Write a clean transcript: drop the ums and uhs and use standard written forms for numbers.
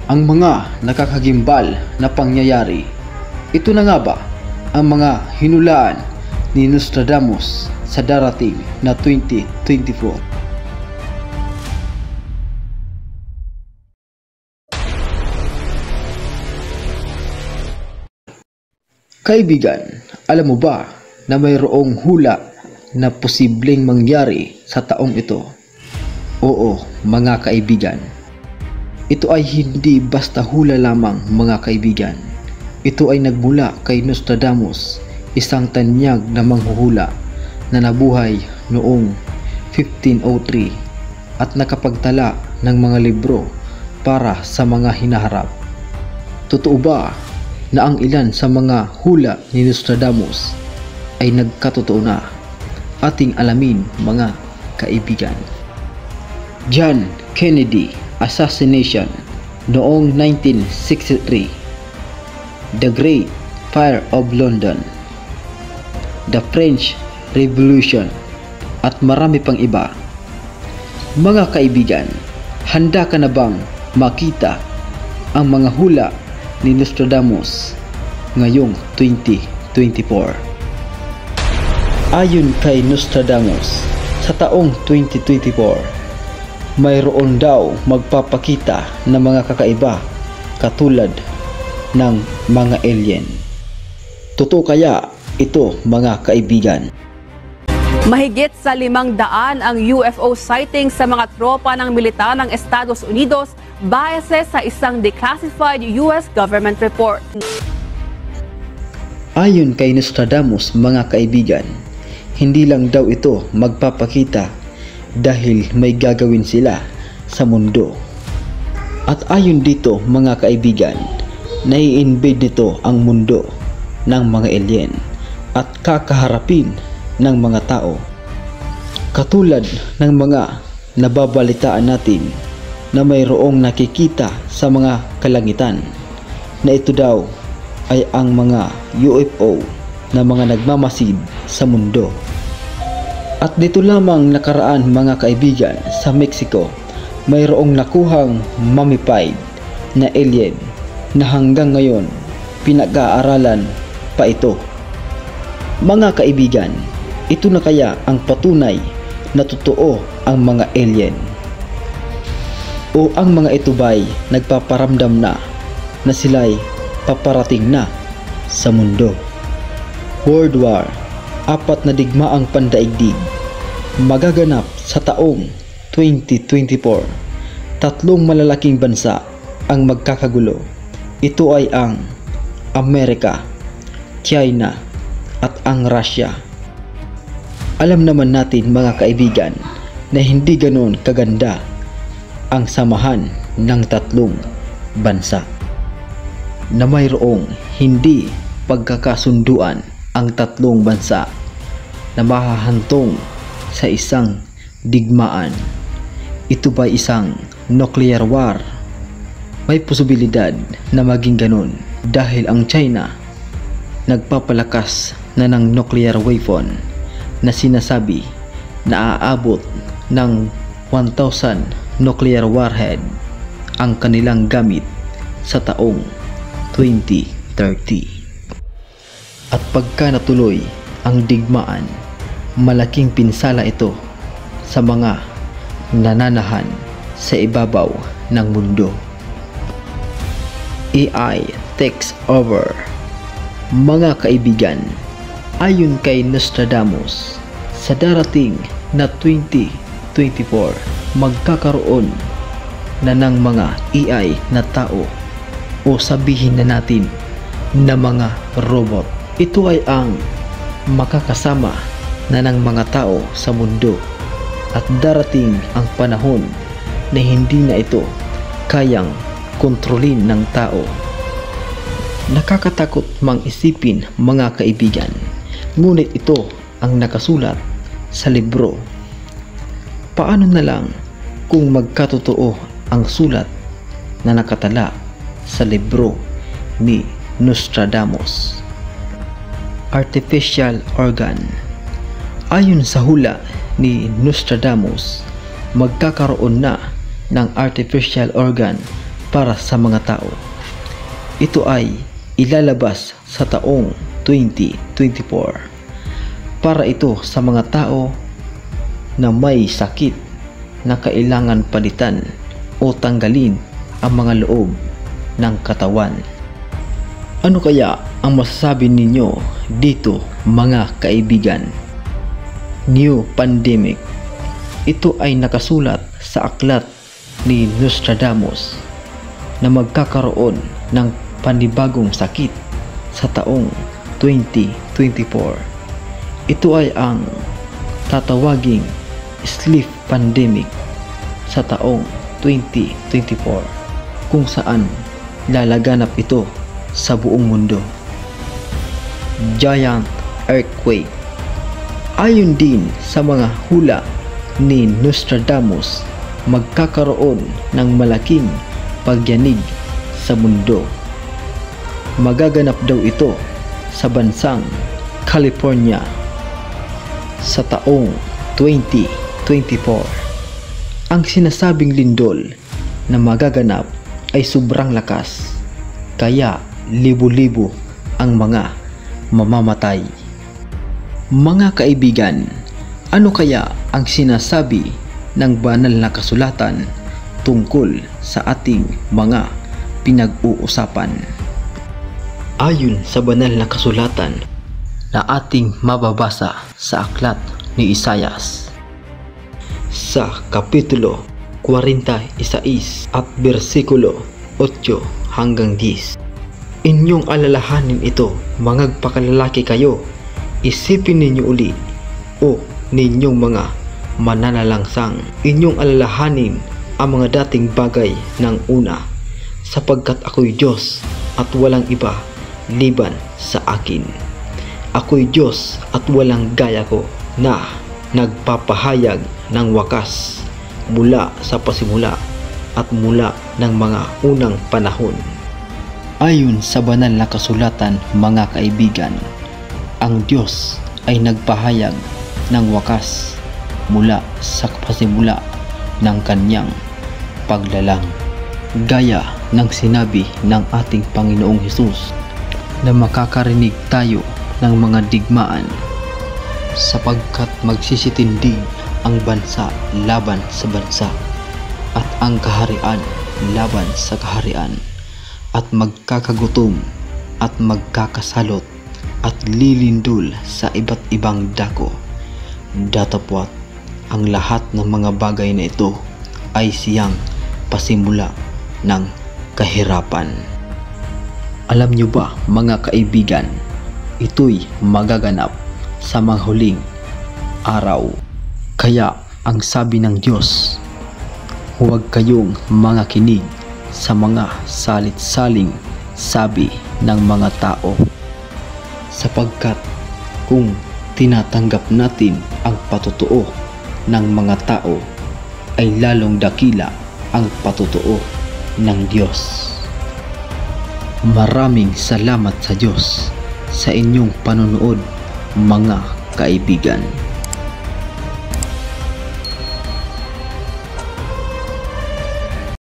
ang mga nakakagimbal na pangyayari. Ito na nga ba ang mga hinulaan ni Nostradamus sa darating na 2024? Kaibigan, alam mo ba na mayroong hula na posibleng mangyari sa taong ito? Oo, mga kaibigan. Ito ay hindi basta hula lamang, mga kaibigan. Ito ay nagmula kay Nostradamus, isang tanyag na manghuhula na nabuhay noong 1503 at nakapagtala ng mga libro para sa mga hinaharap. Totoo ba na ang ilan sa mga hula ni Nostradamus ay nagkatotoo na? Ating alamin, mga kaibigan. John Kennedy assassination noong 1963, The Great Fire of London, The French Revolution, at marami pang iba. Mga kaibigan, handa ka na bang makita ang mga hula ni Nostradamus ngayong 2024? Ayon kay Nostradamus, sa taong 2024, mayroon daw magpapakita ng mga kakaiba katulad ng mga alien. Totoo kaya ito, mga kaibigan? Mahigit sa 500 ang UFO sighting sa mga tropa ng militar ng Estados Unidos base sa isang declassified US government report. Ayon kay Nostradamus, mga kaibigan, hindi lang daw ito magpapakita dahil may gagawin sila sa mundo. At ayon dito, mga kaibigan, nai-invade nito ang mundo ng mga alien at kakaharapin ng mga tao. Katulad ng mga nababalitaan natin na mayroong nakikita sa mga kalangitan na ito daw ay ang mga UFO na mga nagmamasid sa mundo. At dito lamang nakaraan, mga kaibigan, sa Mexico, mayroong nakuhang mummified na alien na hanggang ngayon pinag-aaralan pa ito. Mga kaibigan, ito na kaya ang patunay na totoo ang mga alien? O ang mga ito ba'y nagpaparamdam na sila'y paparating na sa mundo? World War, 4 na digmaang pandaigdig, magaganap sa taong 2024. 3 malalaking bansa ang magkakagulo. Ito ay ang Amerika, China, at ang Russia. Alam naman natin, mga kaibigan, na hindi ganoon kaganda ang samahan ng 3 bansa, na mayroong hindi pagkakasunduan ang 3 bansa na mahahantong sa isang digmaan. Ito ba isang nuclear war? May posibilidad na maging ganun dahil ang China nagpapalakas na ng nuclear weapon na sinasabi na aabot ng 1,000 nuclear warhead ang kanilang gamit sa taong 2030. At pagka natuloy ang digmaan, malaking pinsala ito sa mga nananahan sa ibabaw ng mundo. AI takes over. Mga kaibigan, ayon kay Nostradamus, sa darating na 2024, magkakaroon na ng mga AI na tao, o sabihin na natin na mga robot. Ito ay ang makakasama na ng mga tao sa mundo, at darating ang panahon na hindi na ito kayang kontrolin ng tao. Nakakatakot mang isipin, mga kaibigan, ngunit ito ang nakasulat sa libro. Paano na lang kung magkatotoo ang sulat na nakatala sa libro ni Nostradamus? Artificial organ. Ayon sa hula ni Nostradamus, magkakaroon na ng artificial organ para sa mga tao. Ito ay ilalabas sa taong 2024. Para ito sa mga tao na may sakit na kailangan palitan o tanggalin ang mga loob ng katawan. Ano kaya ang masasabi ninyo dito mga kaibigan? New pandemic. Ito ay nakasulat sa aklat ni Nostradamus na magkakaroon ng panibagong sakit sa taong 2024. Ito ay ang tatawaging sleep pandemic sa taong 2024 kung saan lalaganap ito sa buong mundo. Giant earthquake. Ayon din sa mga hula ni Nostradamus, magkakaroon ng malaking pagyanig sa mundo. Magaganap daw ito sa bansang California sa taong 2024. Ang sinasabing lindol na magaganap ay sobrang lakas, kaya libo-libo ang mga mamamatay. Mga kaibigan, ano kaya ang sinasabi ng banal na kasulatan tungkol sa ating mga pinag-uusapan? Ayon sa banal na kasulatan na ating mababasa sa aklat ni Isaias sa kapitulo 46 at bersikulo 8 hanggang 10. Inyong alalahanin ito, magpakalalaki kayo. Isipin ninyo uli, o ninyong mga mananalangsang. Inyong alalahanin ang mga dating bagay ng una, sapagkat ako'y Diyos at walang iba liban sa akin. Ako'y Diyos at walang gaya ko na nagpapahayag ng wakas mula sa pasimula at mula ng mga unang panahon. Ayon sa banal na kasulatan mga kaibigan, ang Diyos ay nagpahayag ng wakas mula sa pasimula ng kanyang paglalang. Gaya ng sinabi ng ating Panginoong Hesus na makakarinig tayo ng mga digmaan sapagkat magsisitindig ang bansa laban sa bansa at ang kaharian laban sa kaharian, at magkakagutom at magkakasalot at lilindol sa iba't ibang dako. Datapwat ang lahat ng mga bagay na ito ay siyang pasimula ng kahirapan. Alam nyo ba mga kaibigan, ito'y magaganap sa mga huling araw. Kaya ang sabi ng Diyos, huwag kayong mangakinig sa mga salit-saling sabi ng mga tao, sapagkat kung tinatanggap natin ang patotoo ng mga tao, ay lalong dakila ang patotoo ng Diyos. Maraming salamat sa Diyos sa inyong panonood mga kaibigan.